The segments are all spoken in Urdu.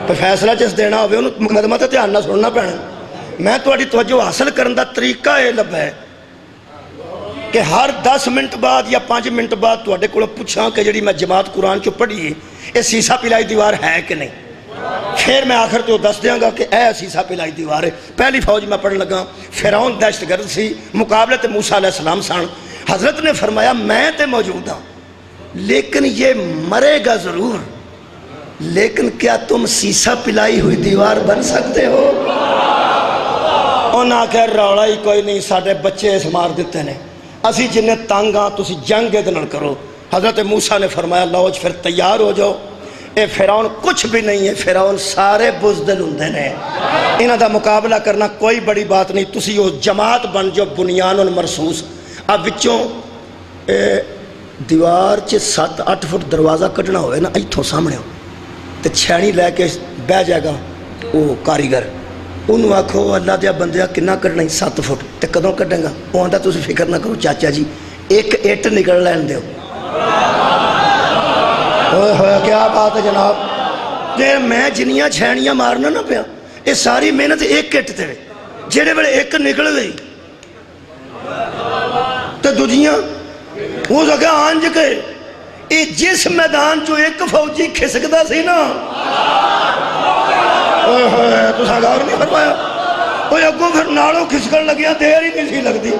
تو فیصلہ جس دینا ہوئے انہوں مقدمہ تے دھیان نہ سننا پینا. میں تہاڈی توجہ حاصل کرن دا طریقہ یہ لبھا ہے کہ ہر 10 منٹ بعد یا 5 منٹ بعد تہاڈے کولوں پوچھاں کہ جڑی میں جماعت قرآن چوں پڑھی ہے یہ سیسا پلائی دیوار ہے کہ نہیں. پھر میں آخر تو دس دیاں گا کہ اے سیسا پلائی دیوار ہے. پہلی فوج میں پڑھن لگا، فرعون دہشت گرد سی، مقابلے تے موسیٰ علیہ السلام سن. حضرت نے فرمایا میں تے موجود ہوں لیکن یہ مرے گا ضرور، لیکن کیا تم سیسا پلائی ہوئی دیوار بن سکتے ہو؟ انہاں کہ روڑا ہی کوئی نہیں، ساڑھے بچے اس مار دیتے ہیں، اسی جنہیں تانگ ہاں تسی جنگ ادنر کرو. حضرت موسیٰ نے فرمایا لوج پھر تیار ہو جاؤ. اے فرعون کچھ بھی نہیں ہے، فرعون سارے بزدل ہوندے نے، انہاں دا مقابلہ کرنا کوئی بڑی بات نہیں. تسی وہ جماعت بن جو بنیان مرصوص. اب وچوں دیوار چ 7-8 فٹ دروازہ کٹنا ہوئے نا ایتھوں سامنے ہو تے چھینی لے کے بہ جائے گا وہ کاریگر، انہوں آکھو اللہ دیا بندیا کنا کٹنا ہی 7 فٹ تے کدوں کٹیں گا؟ وہ آندہ تسی فکر نہ کرو چاچا جی ایک اٹ نکل لین دیو. ہوئے کیا بات ہے جناب، میں جنیاں چھینیاں مارنا نہ پیا، یہ ساری محنت ایک اٹ تے جڑے بڑے ایک نکل گئی تے دوجیاں وہ جگہ آنج کے یہ جس میدان جو ایک فوجی کھسکتا سی نا تو ساگار نہیں فرمایا وہ اگوں پھر نالوں کھسکن لگیا دیر ہی نہیں سی لگتی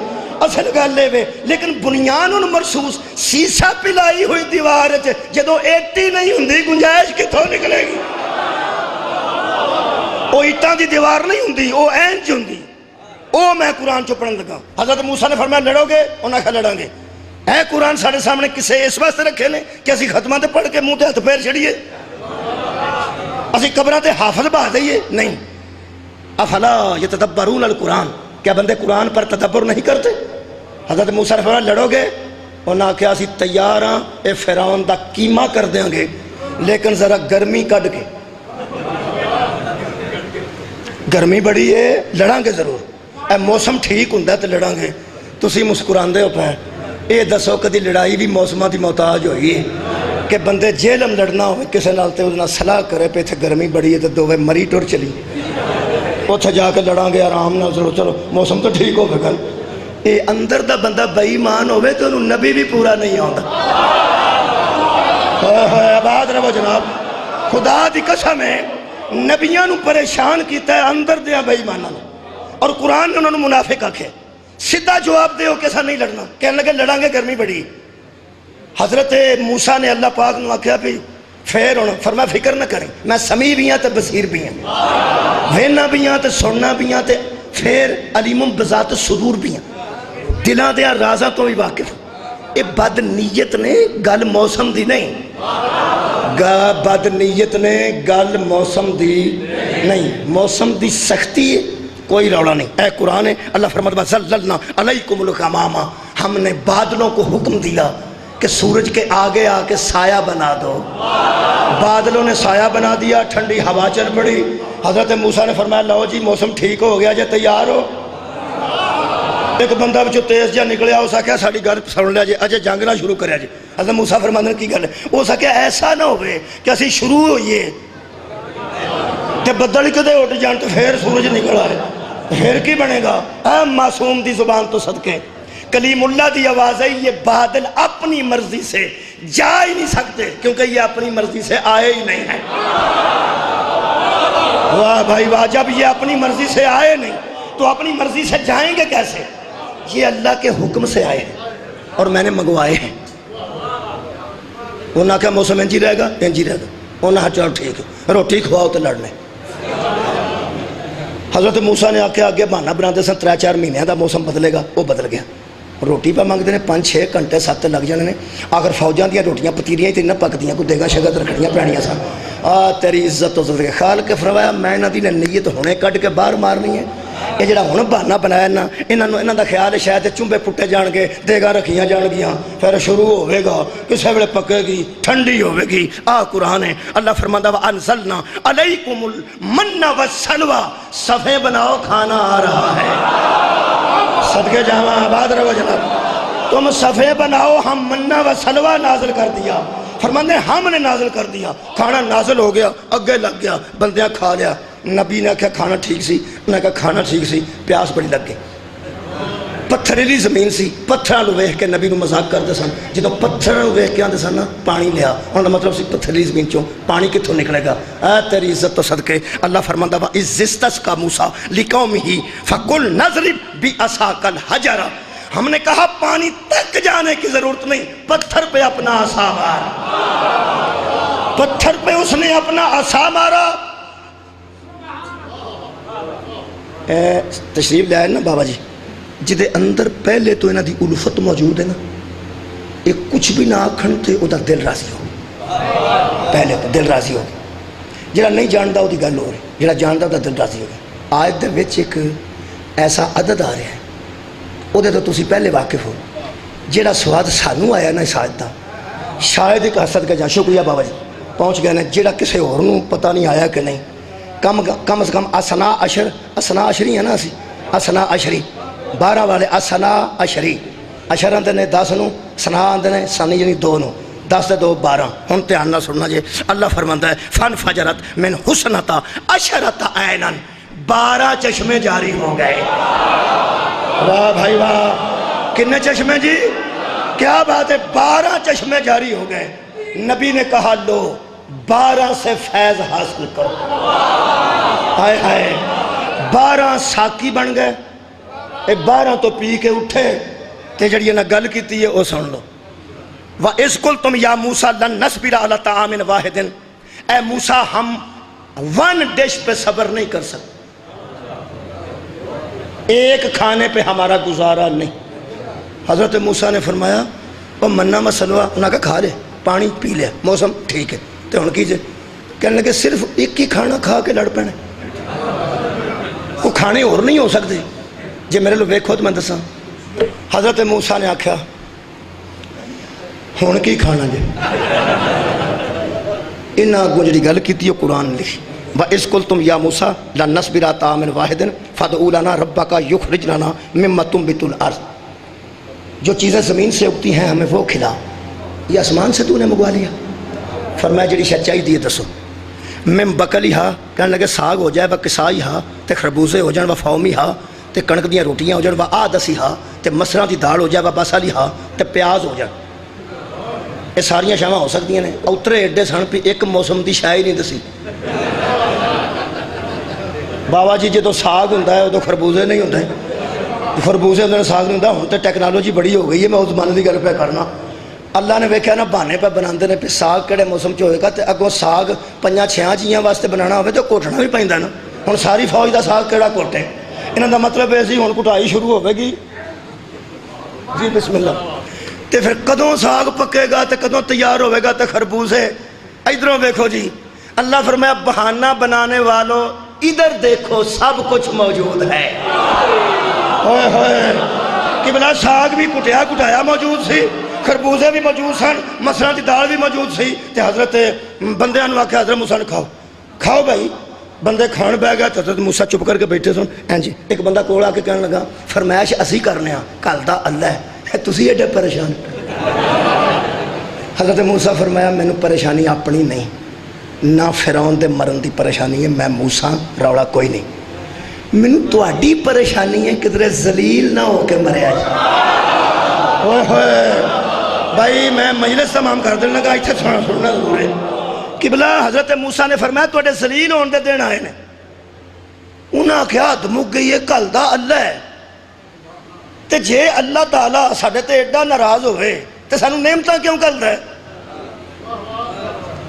اصل گل لے وے. لیکن بنیان مرصوص سیسا پلائی ہوئی دیوار جدو ایٹی نہیں ہوندی گنجائش کتھوں نکلے گی؟ وہ ایٹان دی دیوار نہیں ہوندی، وہ اینچ ہوندی. وہ میں قرآن چو پڑھن لگا. حضرت موسیٰ نے فرمایا لڑو گے؟ انہاں کہا لڑاں گے. اے قرآن سارے سامنے کسے اس واسطے رکھے نے کہ اسی ختمہ تے پڑھ کے منہ تے ہتھ پیر چڑھیے، اسی قبرہ تے حافظ بہا دئیے؟ نہیں. افلا یتدبرون القرآن، کیا بندے قرآن پر تدبر نہیں کرتے؟ حضرت موسیٰ نے فرمایا لڑو گے؟ انہاں کہا اسی تیار ہاں اے فرعون دا کیمہ کر دیں گے لیکن ذرا گرمی کڈ کے. گرمی بڑی ہے، لڑاں گے ضرور. اے موسم ٹھیک ہوندا تے لڑاں گے. تسی مسکراندے ہو پے. اے دسو کدی لڑائی بھی موسمہ دی محتاج ہوئی ہے کہ بندے جیلم لڑنا ہوئے کسے نال تے اس نال صلاح کرے پہ تھے گرمی بڑی ہے تے دووے مری ٹر چلی اتھے جا کے لڑاں گے آرام نال. چلو موسم تو ٹھیک ہو گیا. اے اندر دا بندہ بے ایمان ہوئے تو انہوں نبی بھی پورا نہیں آندا. آباد رہو جناب، خدا دی قسم ہے نبیاں نو پریشان کیتا ہے اندر دیا بے ایماناں نو، اور قرآن نے انہوں نے منافق آکھے. سیدھا جواب دے ہو کیسا نہیں لڑنا، کہنے لگے لڑاں گے گرمی بڑی. حضرت موسیٰ نے اللہ پاک نے آکھیا بھی پھر ہونا، فرمایا فکر نہ کریں میں سمیع بھی ہاں تے بصیر بھی ہاں، وینا بھی ہاں تے سننا بھی ہاں تے پھر علیم بذات صدور بھی ہاں، دلاں دیا رازاں تو بھی واقف. اے بد نیت نے گل موسم دی نہیں، بد نیت نے گل موسم دی نہیں، موسم دی سختی ہے کوئی روڑا نہیں. اے قرآن ہے اللہ فرماتا ہے ظللنا علیکم الغمام، ہم نے بادلوں کو حکم دیا کہ سورج کے آگے آ کے سایہ بنا دو. بادلوں نے سایہ بنا دیا، ٹھنڈی ہوا چل پڑی. حضرت موسیٰ نے فرمایا لو جی موسم ٹھیک ہو گیا جے تیار ہو. ایک بندہ بچو تیز جا نکلیا ہو سکیا ساڑی گھر سن لیا جی اجے جنگ نہ شروع کریا جی. حضرت موسیٰ فرمانے کی گل ہے ہو سکیا ایسا نہ ہوئے کہ اسی شروع ہوئیے تے بدل کدے اٹھ جان تو پھر سورج نکل آئے، پھر کی بنے گا؟ اے معصوم دی زبان تو صدقے کلیم اللہ دی آواز ہے. یہ بادل اپنی مرضی سے جا ہی نہیں سکتے کیونکہ یہ اپنی مرضی سے آئے ہی نہیں ہیں. واہ بھائی واہ، جب یہ اپنی مرضی سے آئے نہیں تو اپنی مرضی سے جائیں گے کیسے؟ یہ اللہ کے حکم سے آئے ہیں اور میں نے منگوائے ہیں. انہوں نے کہا موسم انجی رہے گا، انجی رہے گا. انہوں نے کہا چلو ٹھیک ہے روٹی کھواؤ تو لڑنے. حضرت موسیٰ نے آکے آگے بہانہ بناتے سن 3-4 مہینے دا موسم بدلے گا، وہ بدل گیا. روٹی پہ مانگتے ہیں 5-6 گھنٹے 7 لگ جانے نے. آخر فوجاں دیا روٹیاں پتیریاں ہی نہ پکدیاں کو دیگا شگت رکھنیاں پرانیاں سن. تیری عزت عزت کے خالق فرمایا میں انہاں دی نیت ہونے کٹ کے باہر مارنی ہے. یہ جڑا ہن بہانہ بنایا نا انہاں دا خیال ہے شاید چنبے پٹے جان گے دیگا رکھیاں جان گیاں پھر شروع ہوئے گا کسے ویلے پکے گی ٹھنڈی ہوئے گی. قرآن ہے اللہ فرماتا وَأَنزَلْنَا عَلَيْكُمُ الْمَنَّ وَالسَّلْوَىٰ صفحے بناؤ کھانا آ رہا ہے. صدقے جاواں آباد رہو جناب، تم صفحے بناؤ ہم منہ و سلوہ نازل کر دیا. فرماتے ہیں ہم نے نازل کر دیا، کھانا نازل ہو گیا، اگے لگ گیا، بندیاں کھا لیا۔ نبی نے کہا کھانا ٹھیک سی، انہوں نے کہا کھانا ٹھیک سی، پیاس بڑی لگ گئی۔ پتھریلی زمین سی، پتھراں نوں ویکھ کے نبی نوں مذاق کرتے سن، جدوں پتھراں نوں ویکھ کے آندے سن نا پانی لیا، انہاں دا مطلب سی پتھریلی زمین چوں پانی کتھوں نکلے گا؟ اے تیری عزت تو صدقے اللہ فرماندا وا اذ استسقى موسیٰ لقومہ فقل نضرب بعصاک الحجر، ہم نے کہا پانی تک جانے کی ضرورت نہیں، پتھر پہ اپنا عصا مار، پتھر پہ اس نے اپنا عصا مارا۔ تشریف لے آئے نا بابا جی، جدے اندر پہلے تو انہاں دی الفت موجود ہے نا، یہ کچھ بھی نہ آکھن تے او دا دل راضی ہو، پہلے تو دل راضی ہو گیا، جڑا نہیں جاندا او دی گل ہو رہی، جڑا جاندا دا دل راضی ہو گیا۔ آیت دے وچ ایک ایسا عدد آ رہا ہے، او دے تو تسی پہلے واقف ہو، جڑا سواد سانوں آیا نا اس آیت دا، شاید ایک حسد کا جا، شکریہ بابا جی پہنچ گئے نا، جڑا کسے اور نوں پتہ نہیں آیا کہ نہیں، کم از کم اسنا عشر، اسنا عشری ہے نا، اسی اسنا عشری 12 والے اسنا عشری، عشر آندے نے 10 نوں، سنا آندے نے سانی یعنی 2 نوں، 10 تے 2 12۔ ہن دھیان نال سننا جے، اللہ فرماندا ہے فانفجرت من حسنتا عشرۃ عینا، 12 چشمے جاری ہو گئے۔ واہ بھائی واہ، کتنے چشمے جی؟ کیا بات ہے، 12 چشمے جاری ہو گئے۔ نبی نے کہا لو 12 سے فیض حاصل کرو، ہائے ہائے، 12 ساکی بن گئے، 12 تو پی کے اٹھے، تے جڑی انہاں گل کیتی ہے وہ سن لو۔ وَإِذْ قُلْتُمْ يَا مُوسَىٰ لَن نَّصْبِرَ عَلَىٰ طَعَامٍ وَاحِدٍ، اے موسیٰ ہم 1 ڈش پہ صبر نہیں کر سکتے، ایک کھانے پہ ہمارا گزارا نہیں۔ حضرت موسیٰ نے فرمایا وہ منہ مسلوہ، انہوں نے کہا کھا لے، پانی پی لے، موسم ٹھیک ہے، تو ہن کیجئے؟ کہنے لگے صرف ایک ہی کھانا کھا کے لڑ پینے، وہ کھانے اور نہیں ہو سکتے جی میرے لو ویکھو تو میں دساں۔ حضرت موسیٰ نے آکھیا ہن کی کھانا جی؟ انہاں اگوں جڑی گل کیتی ہے قرآن لکھی، وَإِذْ قُلْتُمْ يَا مُوسَىٰ لَن نَّصْبِرَ عَلَىٰ طَعَامٍ وَاحِدٍ فَادْعُ لَنَا رَبَّكَ يُخْرِجْ لَنَا مِمَّا تُنبِتُ الْأَرْضُ، جو چیزیں زمین سے اگتی ہیں ہمیں وہ کھلا، یہ آسمان سے تو نے منگوا لیا؟ فرمایا جڑی شے چاہیے دیے دسو۔ من بقلیہا، کہنے لگے ساگ ہو جائے، وکسائیہا تے خربوزے ہو جائیں، وفومیہا تے کنک دیاں روٹیاں ہو جائیں، وعدسیہا تے مسراں دی دال ہو جائے، وبصلیہا تے پیاز ہو جائے۔ یہ ساریاں شاواں ہو سکتی ہیں، اترے ایڈے سن پہ ایک موسم دی شے ہی نہیں دسی۔ بابا جی جدو ساگ ہوندا ہے ادو خربوزے نہیں ہوندے، خربوزے ہوندے ساگ نہیں ہوندا۔ ہن تے ٹیکنالوجی بڑی ہو گئی ہے، میں اس زمانے دی گل پہ کرنا۔ اللہ نے ویکھیا نا بہانے پہ بناندے نے پہ ساگ کہڑے موسم چ ہوئے گا، تے اگوں ساگ 5-6 جیاں واسطے بنانا ہوے تے کوٹنا بھی پیندا نا۔ ہن ساری فوج دا ساگ کیڑا کوٹے؟ انہاں دا مطلب ہے سی ہن کٹائی شروع ہوے گی جی، بسم اللہ۔ تے پھر کدوں ساگ پکے گا تے کدوں تیار ہوے گا تے خربوزے؟ ادھروں دیکھو جی، اللہ فرمایا بہانہ بنانے والوں ادھر دیکھو سب کچھ موجود ہے۔ ہوئے ہوئے، قبلہ ساگ بھی کٹیا کٹایا موجود سی، خربوزے بھی موجود سن، مسراں دی دال بھی موجود سی، تے حضرت بندیاں نوں آکھیا حضرت موسیٰ نے کھاؤ کھاؤ بھائی۔ بندے کھان بہ گئے، حضرت موسیٰ چپ کر کے بیٹھے سن۔ ہاں جی، ایک بندہ کول آ کے کہنے لگا فرمائش اسی کرنے ہاں، کل دا اللہ ہے، تسی ایڈے پریشان۔ حضرت موسیٰ فرمایا مینوں پریشانی اپنی نہیں، نہ فرعون دے مرن دی پریشانی ہے، میں موسیٰ روڑا کوئی نہیں، مینوں تہاڈی پریشانی ہے کدھر ذلیل نہ ہو کے مریا جائے۔ ہوئے ہوئے بھائی، میں مجلس تمام کر دینا لگا، اتنے سننا ضرور ہے۔ قبلہ حضرت موسیٰ نے فرمایا تواڈے ذلیل ہون دے دن آئے نے۔ انہاں کیا حد مک گئی ہے، کل دا اللہ ہے، تے جے اللہ تعالیٰ ساڈے تے ایڈا ناراض ہوئے تے سانوں نعمتاں کیوں کردا ہے؟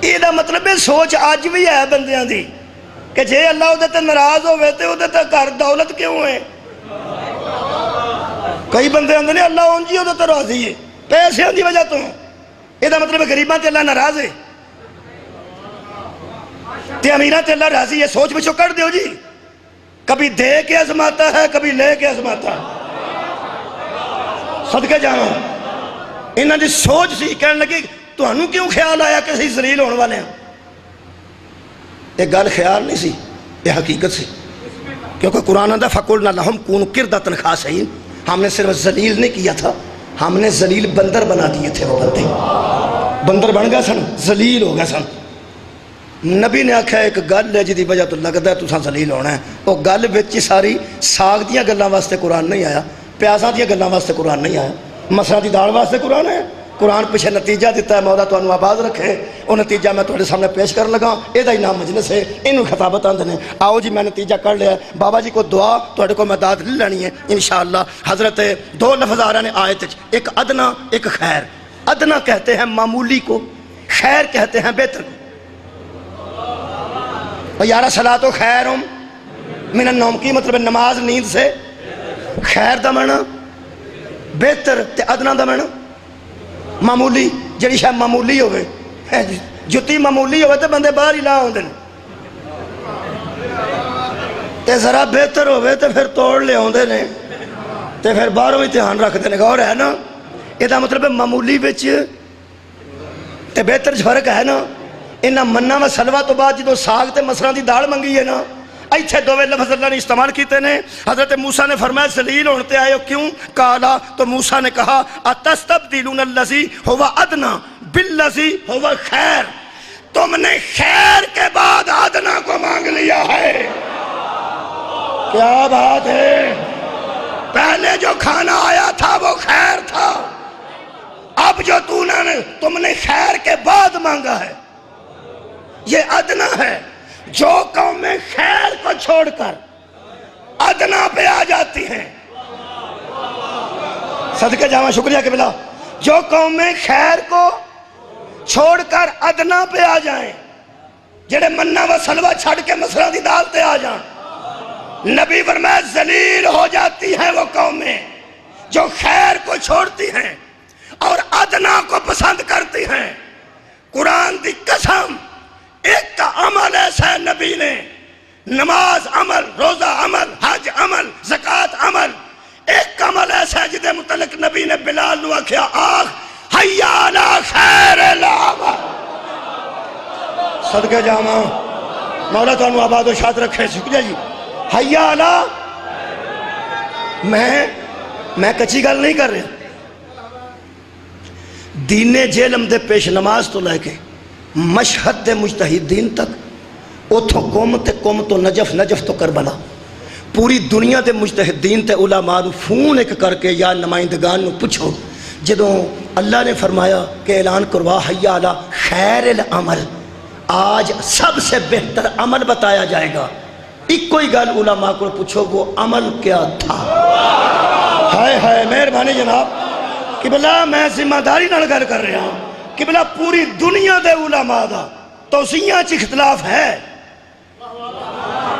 یہ دا مطلب ہے سوچ آج بھی ہے بندیاں دی کہ جے اللہ اودے تے ناراض ہوئے تے اودے تے گھر دولت کیوں ہے؟ کئی بندے آندے نے اللہ اون جی اودے تے راضی ہے پیسے دی وجہ تو، یہ دا مطلب ہے غریباں تے اللہ ناراض ہے تے امیراں تے اللہ راضی ہے۔ سوچ بچو کر دیو جی، کبھی دے کے آزماتا ہے کبھی لے کے آزماتا ہے۔ صدقے جاؤں انہاں دی سوچ سی، کہنے لگی تہانوں کیوں خیال آیا کہ اسی ذلیل ہونے والے ہیں؟ ایک گل خیال نہیں سی، یہ حقیقت سی، کیونکہ قرآن آندہ فَقُلْنَا لَهُمْ كُونُوا قِرْدَةً خَاسِئِينَ، ہم نے صرف ذلیل نہیں کیا تھا، ہم نے ذلیل بندر بنا دیے تھے وہ بندے۔ بندر بن گئے سن، ذلیل ہو گئے سن۔ نبی نے آکھا ایک گل ہے جدی وجہ تو لگتا ہے تساں ذلیل ہونا ہے، وہ گل وچ ساری ساگ دیاں گلاں واسطے قرآن نہیں آیا، پیازاں دیاں گلاں واسطے قرآن نہیں آیا، مسراں دی دال واسطے قرآن ہے۔ قرآن پیچھے نتیجہ دیتا ہے، مولا تانوں آباد رکھے۔ وہ نتیجہ میں تواڈے سامنے پیش کر لگا، یہ دا ہی نام مجلس ہے، اینوں خطابت آندے نے۔ آؤ جی میں نتیجہ کر لیا، بابا جی کو دعا تواڈے کو میں داد لے لینی ہے انشاءاللہ۔ حضرت دو لفظ آ رہے ہیں آیت وچ، ایک ادنا ایک خیر۔ ادنا کہتے ہیں معمولی کو، خیر کہتے ہیں بہتر کو۔ یارہ صلاۃ و خیر من النوم کی مطلب نماز نیند سے، خیر دا معنی بہتر تے ادنا دا معنی معمولی۔ جڑی شاید معمولی ہوئے، جتی معمولی ہوئے تے بندے باہر ہی لا ہوندے نے، تے ذرا بہتر ہوئے تے پھر توڑ لے ہوندے نے، تے پھر باہروں ہی دھیان رکھتے نے۔ غور ہے نا، یہ دا مطلب معمولی وچ تے بہتر فرق ہے نا۔ انہاں منا و سلوا تو بعد جدو ساگ تے مسراں دی دال منگی ہے نا، ایتھے دوویں لفظ اللہ نے استعمال کیتے نے۔ حضرت موسیٰ نے فرمایا ذلیل ہوتے آئے ہو کیوں؟ کالا، تو موسیٰ نے کہا اتستبدلون الذی هو ادنا بالذی هو خیر، تم نے خیر کے بعد ادنا کو مانگ لیا ہے۔ کیا بات ہے، پہلے جو کھانا آیا تھا وہ خیر تھا، اب جو تم نے خیر کے بعد مانگا ہے یہ ادنا ہے۔ جو قومیں خیر کو چھوڑ کر ادنا پہ آ جاتی ہیں، صدقے جاواں شکریہ کے بلا، جو قومیں خیر کو چھوڑ کر ادنا پہ آ جائیں، جڑے منا و سلوہ چھڑ کے مسراں دی دال تے آ جائیں، نبی فرمایا ذلیل ہو جاتی ہیں وہ قومیں جو خیر کو چھوڑتی ہیں اور ادنا کو پسند کرتی ہیں۔ قرآن دی قسم، ایک کا عمل ایسا ہے نبی نے، نماز عمل، روزہ عمل، حج عمل، زکوٰۃ عمل، ایک عمل ایسا ہے جدے متعلق نبی نے بلال نو آکھیا آخ حیا علی خیر العمل۔ صدقے جاواں، مولا تانوں آباد و شاد رکھے، شکریہ جی۔ حیا علی، میں کچی گل نہیں کر رہا، دین جیلم دے پیش نماز تو لے کے مشہد دے مجتہدین تک، اتھو قوم تو نجف، نجف تو کربلا، پوری دنیا دے مجتہدین تے علماء نو فون ایک کر کے یا نمائندگان نو پوچھو، جدوں اللہ نے فرمایا کہ اعلان کروا حیا علی خیر العمل، آج سب سے بہتر عمل بتایا جائے گا، ایک کوئی گل علماء کو پوچھو وہ عمل کیا تھا؟ ہائے ہائے مہربانی جناب، قبلہ میں ذمہ داری نال گل کر رہا ہوں، قبلہ پوری دنیا دے علماء دا توسیعہ چ اختلاف ہے۔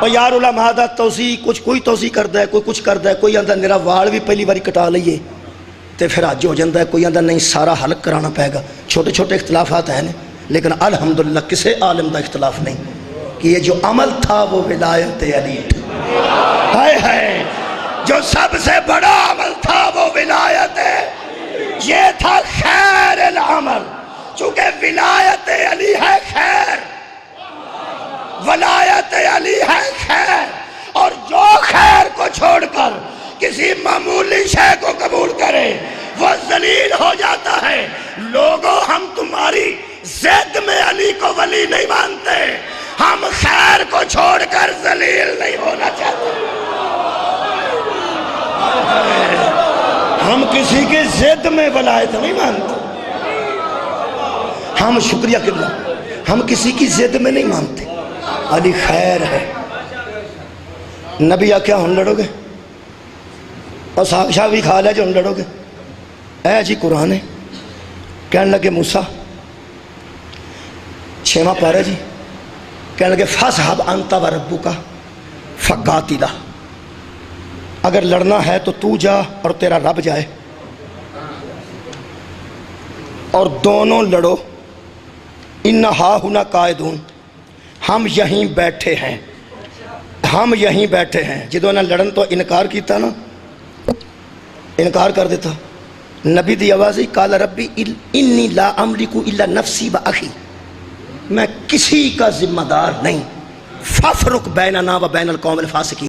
اور یار علماء دا توسیع، کوئی توسیع کردا ہے، کوئی کچھ کردا ہے، کوئی آندا میرا وال بھی پہلی باری کٹا لئیے تے پھر حج ہو جاندا ہے، کوئی آندا نہیں سارا حلق کرانا پائے گا۔ چھوٹے چھوٹے اختلافات ہیں لیکن الحمدللہ کسے عالم دا اختلاف نہیں کہ یہ جو عمل تھا وہ ولایت علی تھا۔ ہائے ہائے، جو سب سے بڑا عمل تھا وہ ولایت یہ تھا خیر العمل، چونکہ ولایت علی ہے خیر، ولایت علی ہے خیر، اور جو خیر کو چھوڑ کر کسی معمولی شے کو قبول کرے وہ ذلیل ہو جاتا ہے۔ لوگوں ہم تمہاری ضد میں علی کو ولی نہیں مانتے، ہم خیر کو چھوڑ کر ذلیل نہیں ہونا چاہتے۔ ہم کسی کے ضد میں ولایت نہیں مانتے، ہم شکریہ قبلہ، ہم کسی کی ضد میں نہیں مانتے، علی خیر ہے۔ نبی آکھیا ہن لڑو گے اور ساگ شاہ بھی کھا لیا جو ہن لڑو گے، اے جی قرآن ہے۔ کہنے لگے موسیٰ، 6واں پارہ جی، کہنے لگے فَاصْحَبْ أَنْتَ وَرَبُّكَ فَقَاتِلَا، اگر لڑنا ہے تو تو جا اور تیرا رب جائے اور دونوں لڑو، اِنَّهَا هُنَا قَائِدُونَ، ہم یہیں بیٹھے ہیں، ہم یہیں بیٹھے ہیں۔ جدو انہیں لڑن تو انکار کیتا نا، انکار کر دیتا، نبی دی آوازی قال ربی انی لا املک الا نفسی و اخی، میں کسی کا ذمہ دار نہیں، فافرق بیننا و بین القوم الفاسقین۔